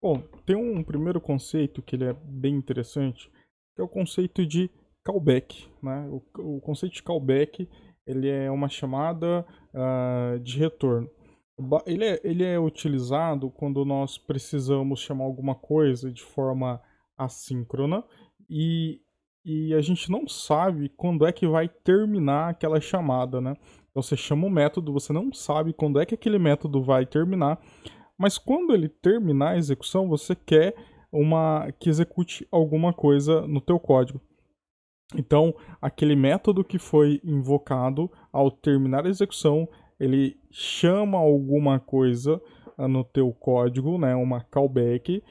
Bom, tem um primeiro conceito que ele é bem interessante, que é o conceito de callback, né? O conceito de callback, ele é uma chamada de retorno. Ele é utilizado quando nós precisamos chamar alguma coisa de forma assíncrona e, e a gente não sabe quando é que vai terminar aquela chamada, né? Então você chama um método, você não sabe quando é que aquele método vai terminar, mas quando ele terminar a execução, você quer que execute alguma coisa no teu código. Então, aquele método que foi invocado ao terminar a execução, ele chama alguma coisa no teu código, né, uma callback,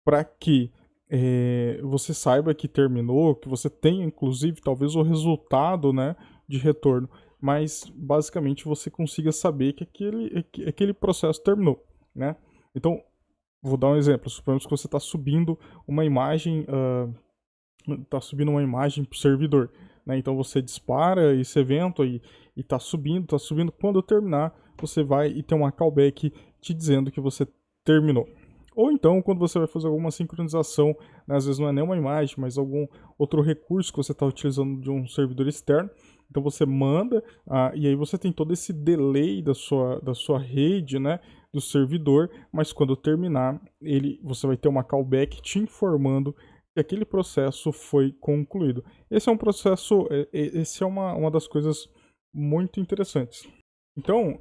para que você saiba que terminou, que você tenha inclusive talvez o resultado, né, de retorno, mas basicamente você consiga saber que aquele processo terminou, né? Então, vou dar um exemplo. Suponhamos que você está subindo uma imagem, para o servidor, né? Então você dispara esse evento e está subindo, está subindo. Quando terminar, você vai e tem uma callback te dizendo que você terminou. Ou então, quando você vai fazer alguma sincronização, né, às vezes não é nem uma imagem, mas algum outro recurso que você está utilizando de um servidor externo, então você manda, e aí você tem todo esse delay da sua rede, né, do servidor, mas quando terminar, você vai ter uma callback te informando que aquele processo foi concluído. Esse é um processo, esse é uma das coisas muito interessantes. Então,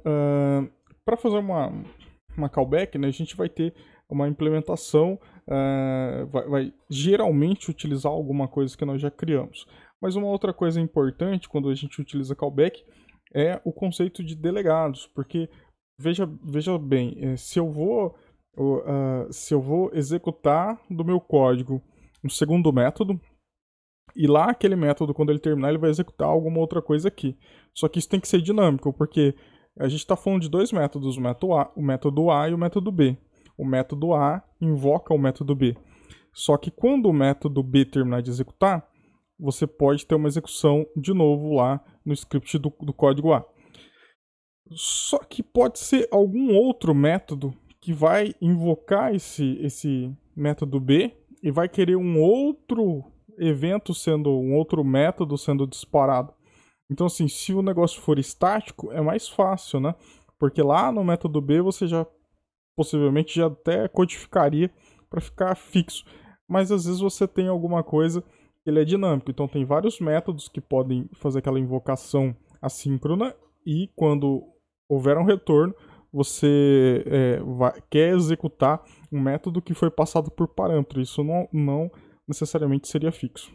para fazer uma callback, né, a gente vai ter uma implementação, vai geralmente utilizar alguma coisa que nós já criamos. Mas uma outra coisa importante quando a gente utiliza callback é o conceito de delegados, porque veja bem, se eu vou executar do meu código um segundo método, e lá aquele método, quando ele terminar, ele vai executar alguma outra coisa aqui. Só que isso tem que ser dinâmico, porque a gente está falando de dois métodos, o método A e o método B. O método A invoca o método B. Só que quando o método B terminar de executar, você pode ter uma execução de novo lá no script do código A. Só que pode ser algum outro método que vai invocar esse método B e vai querer um outro evento sendo um outro método sendo disparado. Então, assim, se o negócio for estático, é mais fácil, né? Porque lá no método B você já possivelmente já até codificaria para ficar fixo. Mas às vezes você tem alguma coisa que ele é dinâmico. Então tem vários métodos que podem fazer aquela invocação assíncrona e quando houver um retorno, você quer executar um método que foi passado por parâmetro. Isso não necessariamente seria fixo.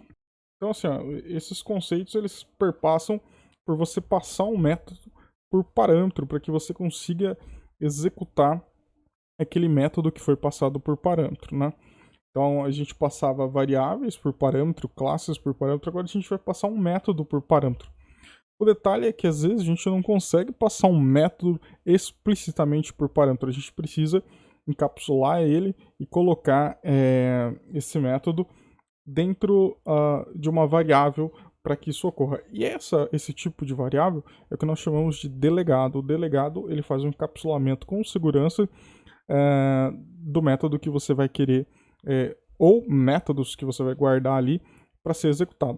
Então, assim, ó, esses conceitos eles perpassam por você passar um método por parâmetro para que você consiga executar aquele método que foi passado por parâmetro, né? Então a gente passava variáveis por parâmetro, classes por parâmetro, agora a gente vai passar um método por parâmetro. O detalhe é que às vezes a gente não consegue passar um método explicitamente por parâmetro, a gente precisa encapsular ele e colocar esse método dentro de uma variável para que isso ocorra. E esse tipo de variável é o que nós chamamos de delegado. O delegado ele faz um encapsulamento com segurança do método que você vai querer, ou métodos que você vai guardar ali para ser executado.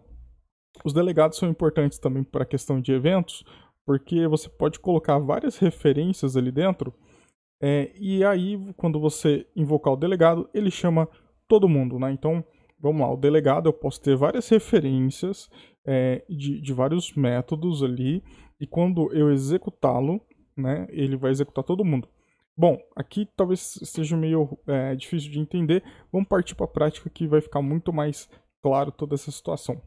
Os delegados são importantes também para a questão de eventos, porque você pode colocar várias referências ali dentro, e aí quando você invocar o delegado, ele chama todo mundo, né? Então, vamos lá, o delegado eu posso ter várias referências de vários métodos ali, e quando eu executá-lo, né, ele vai executar todo mundo. Bom, aqui talvez seja meio difícil de entender. Vamos partir para a prática que vai ficar muito mais claro toda essa situação.